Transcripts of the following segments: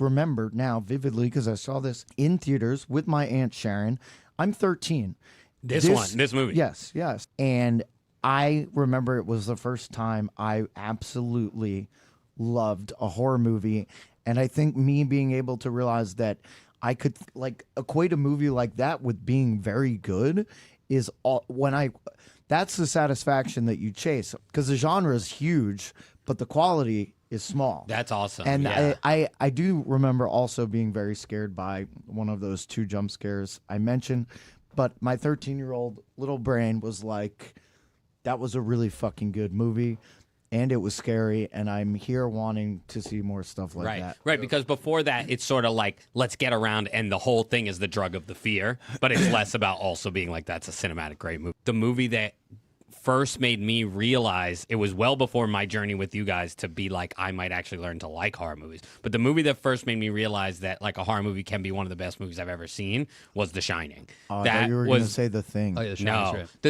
remember now vividly because I saw this in theaters with my Aunt Sharon. I'm 13. This movie. Yes. And I remember it was the first time I absolutely loved a horror movie. And I think me being able to realize that I could equate a movie like that with being very good is that's the satisfaction that you chase, because the genre is huge, but the quality is small. That's awesome. And yeah. I do remember also being very scared by one of those 2 jump scares I mentioned, but my 13-year-old little brain was like, that was a really fucking good movie. And it was scary, and I'm here wanting to see more stuff like that. Right, because before that, it's sort of like, let's get around, and the whole thing is the drug of the fear, but it's less about also being like, that's a cinematic great movie. The movie that first made me realize, it was well before my journey with you guys to be like, I might actually learn to like horror movies, but the movie that first made me realize that like a horror movie can be one of the best movies I've ever seen was The Shining. I thought you were going to say The Thing. Oh, yeah, The Shining's No, great.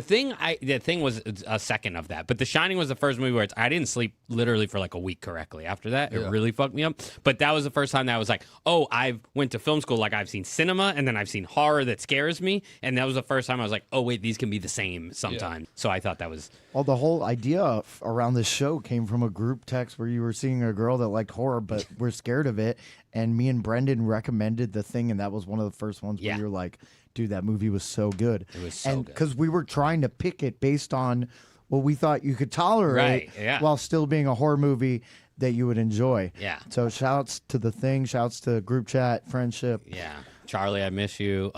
the thing was a second of that, but The Shining was the first movie where I didn't sleep literally for like a week correctly. After that, it really fucked me up. But that was the first time that I was like, oh, I've went to film school, like I've seen cinema, and then I've seen horror that scares me, and that was the first time I was like, oh wait, these can be the same sometimes. So I thought that was. Well, the whole idea around this show came from a group text where you were seeing a girl that liked horror but were scared of it, and me and Brendan recommended The Thing, and that was one of the first ones where you were like, dude, that movie was so good. It was so good. Because we were trying to pick it based on what we thought you could tolerate while still being a horror movie that you would enjoy. Yeah. So shouts to The Thing, shouts to group chat, friendship. Yeah. Charlie, I miss you.